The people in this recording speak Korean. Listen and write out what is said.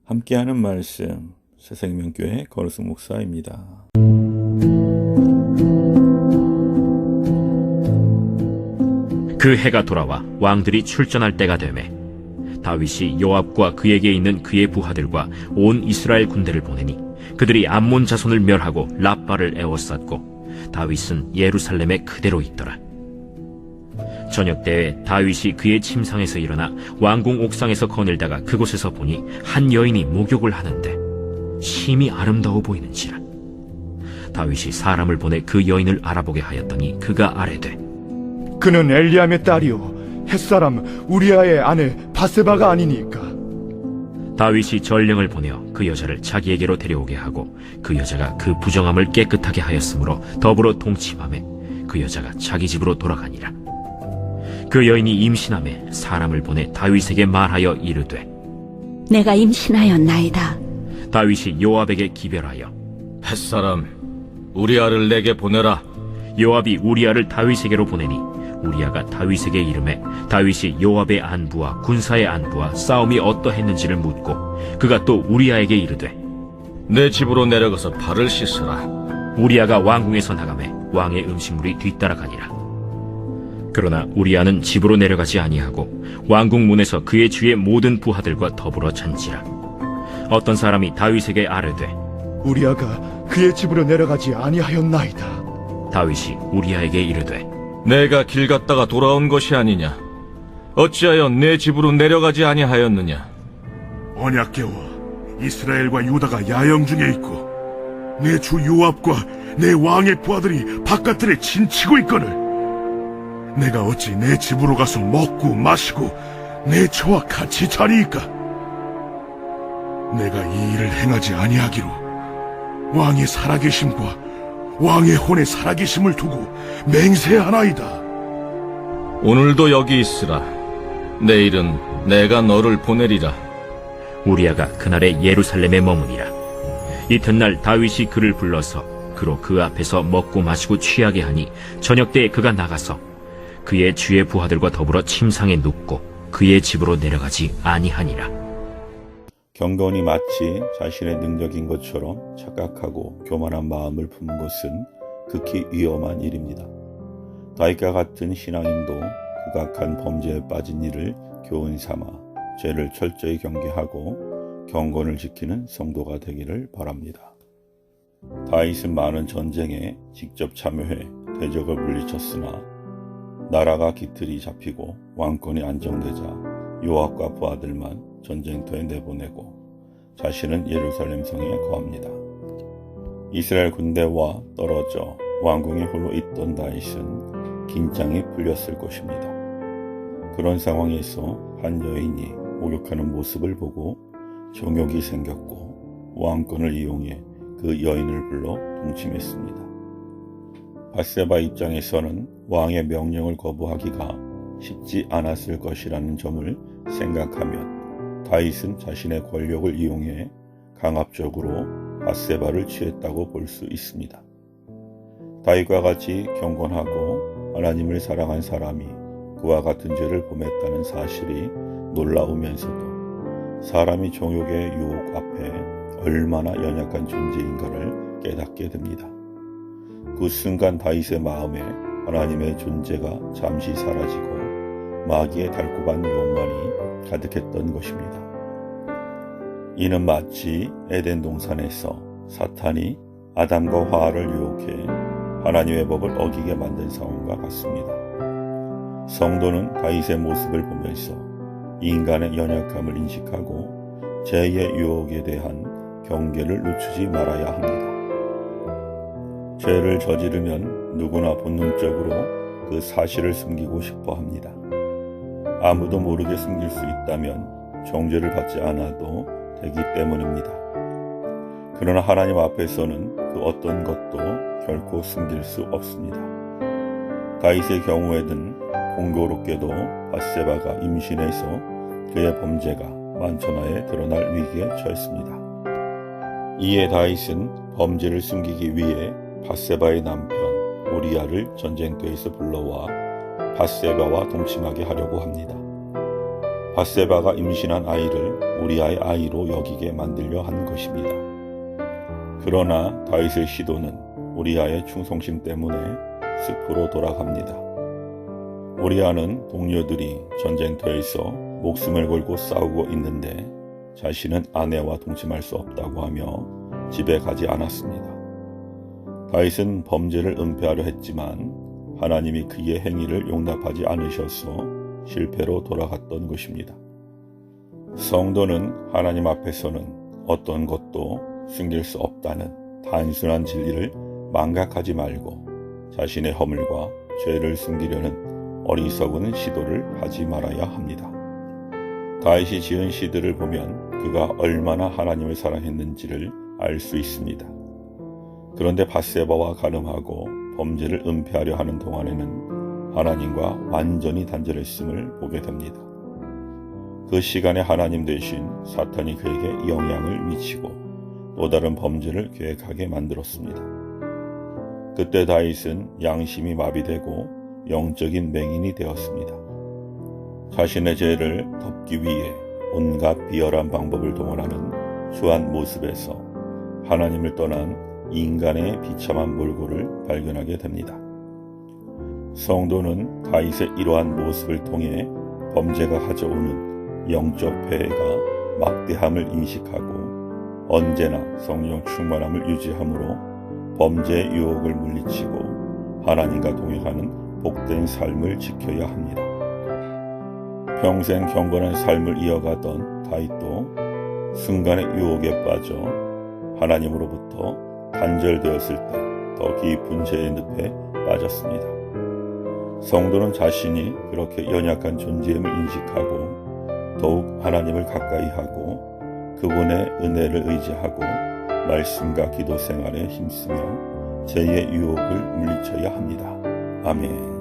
함께하는 말씀 새생명교회 거루승 목사입니다. 그 해가 돌아와 왕들이 출전할 때가 되매 다윗이 요압과 그에게 있는 그의 부하들과 온 이스라엘 군대를 보내니 그들이 암몬 자손을 멸하고 랍바를 에워쌌고 다윗은 예루살렘에 그대로 있더라. 저녁 때에 다윗이 그의 침상에서 일어나 왕궁 옥상에서 거닐다가 그곳에서 보니 한 여인이 목욕을 하는데 심히 아름다워 보이는지라. 다윗이 사람을 보내 그 여인을 알아보게 하였더니 그가 아뢰되 그는 엘리암의 딸이요 햇사람 우리아의 아내 바세바가 아니니까. 다윗이 전령을 보내어 그 여자를 자기에게로 데려오게 하고 그 여자가 그 부정함을 깨끗하게 하였으므로 더불어 동침하매 그 여자가 자기 집으로 돌아가니라. 그 여인이 임신하매 사람을 보내 다윗에게 말하여 이르되 내가 임신하였나이다. 다윗이 요압에게 기별하여 햇사람 우리아를 내게 보내라. 요압이 우리아를 다윗에게로 보내니 우리아가 다윗에게 이르매 다윗이 요압의 안부와 군사의 안부와 싸움이 어떠했는지를 묻고 그가 또 우리아에게 이르되 내 집으로 내려가서 발을 씻으라. 우리아가 왕궁에서 나가매 왕의 음식물이 뒤따라가니라. 그러나 우리아는 집으로 내려가지 아니하고 왕궁 문에서 그의 주의 모든 부하들과 더불어 잔지라. 어떤 사람이 다윗에게 아뢰되 우리아가 그의 집으로 내려가지 아니하였나이다. 다윗이 우리아에게 이르되 내가 길 갔다가 돌아온 것이 아니냐? 어찌하여 내 집으로 내려가지 아니하였느냐? 언약궤와 이스라엘과 유다가 야영 중에 있고 내 주 요압과 내 왕의 부하들이 바깥들에 진치고 있거늘 내가 어찌 내 집으로 가서 먹고 마시고 내 처와 같이 자리이까? 내가 이 일을 행하지 아니하기로 왕의 살아계심과 왕의 혼의 살아계심을 두고 맹세하나이다. 오늘도 여기 있으라. 내일은 내가 너를 보내리라. 우리아가 그날에 예루살렘에 머무니라. 이튿날 다윗이 그를 불러서 그로 그 앞에서 먹고 마시고 취하게 하니 저녁 때에 그가 나가서 그의 주의 부하들과 더불어 침상에 눕고 그의 집으로 내려가지 아니하니라. 경건이 마치 자신의 능력인 것처럼 착각하고 교만한 마음을 품은 것은 극히 위험한 일입니다. 다윗과 같은 신앙인도 극악한 범죄에 빠진 이를 교훈 삼아 죄를 철저히 경계하고 경건을 지키는 성도가 되기를 바랍니다. 다윗은 많은 전쟁에 직접 참여해 대적을 물리쳤으나 나라가 깃들이 잡히고 왕권이 안정되자 요압과 부하들만 전쟁터에 내보내고 자신은 예루살렘 성에 거합니다. 이스라엘 군대와 떨어져 왕궁에 홀로 있던 다윗은 긴장이 풀렸을 것입니다. 그런 상황에서 한 여인이 목욕하는 모습을 보고 정욕이 생겼고 왕권을 이용해 그 여인을 불러 동침했습니다. 바세바 입장에서는 왕의 명령을 거부하기가 쉽지 않았을 것이라는 점을 생각하면 다윗은 자신의 권력을 이용해 강압적으로 바세바를 취했다고 볼 수 있습니다. 다윗과 같이 경건하고 하나님을 사랑한 사람이 그와 같은 죄를 범했다는 사실이 놀라우면서도 사람이 정욕의 유혹 앞에 얼마나 연약한 존재인가를 깨닫게 됩니다. 그 순간 다윗의 마음에 하나님의 존재가 잠시 사라지고 마귀의 달콤한 욕망이 가득했던 것입니다. 이는 마치 에덴 동산에서 사탄이 아담과 하와를 유혹해 하나님의 법을 어기게 만든 상황과 같습니다. 성도는 다윗의 모습을 보면서 인간의 연약함을 인식하고 죄의 유혹에 대한 경계를 늦추지 말아야 합니다. 죄를 저지르면 누구나 본능적으로 그 사실을 숨기고 싶어 합니다. 아무도 모르게 숨길 수 있다면 정죄를 받지 않아도 되기 때문입니다. 그러나 하나님 앞에서는 그 어떤 것도 결코 숨길 수 없습니다. 다윗의 경우에는 공교롭게도 바세바가 임신해서 그의 범죄가 만천하에 드러날 위기에 처했습니다. 이에 다윗은 범죄를 숨기기 위해 바세바의 남편 우리아를 전쟁터에서 불러와 바세바와 동침하게 하려고 합니다. 밧세바가 임신한 아이를 우리아의 아이로 여기게 만들려 한 것입니다. 그러나 다윗의 시도는 우리아의 충성심 때문에 숲으로 돌아갑니다. 우리아는 동료들이 전쟁터에서 목숨을 걸고 싸우고 있는데 자신은 아내와 동침할 수 없다고 하며 집에 가지 않았습니다. 다윗은 범죄를 은폐하려 했지만 하나님이 그의 행위를 용납하지 않으셔서 실패로 돌아갔던 것입니다. 성도는 하나님 앞에서는 어떤 것도 숨길 수 없다는 단순한 진리를 망각하지 말고 자신의 허물과 죄를 숨기려는 어리석은 시도를 하지 말아야 합니다. 다윗이 지은 시들을 보면 그가 얼마나 하나님을 사랑했는지를 알 수 있습니다. 그런데 밧세바와 가늠하고 범죄를 은폐하려 하는 동안에는 하나님과 완전히 단절했음을 보게 됩니다. 그 시간에 하나님 대신 사탄이 그에게 영향을 미치고 또 다른 범죄를 계획하게 만들었습니다. 그때 다윗은 양심이 마비되고 영적인 맹인이 되었습니다. 자신의 죄를 덮기 위해 온갖 비열한 방법을 동원하는 추한 모습에서 하나님을 떠난 인간의 비참한 몰골을 발견하게 됩니다. 성도는 다윗의 이러한 모습을 통해 범죄가 가져오는 영적 폐해가 막대함을 인식하고 언제나 성령 충만함을 유지함으로 범죄의 유혹을 물리치고 하나님과 동행하는 복된 삶을 지켜야 합니다. 평생 경건한 삶을 이어가던 다윗도 순간의 유혹에 빠져 하나님으로부터 단절되었을 때 더 깊은 죄의 늪에 빠졌습니다. 성도는 자신이 그렇게 연약한 존재임을 인식하고 더욱 하나님을 가까이 하고 그분의 은혜를 의지하고 말씀과 기도 생활에 힘쓰며 죄의 유혹을 물리쳐야 합니다. 아멘.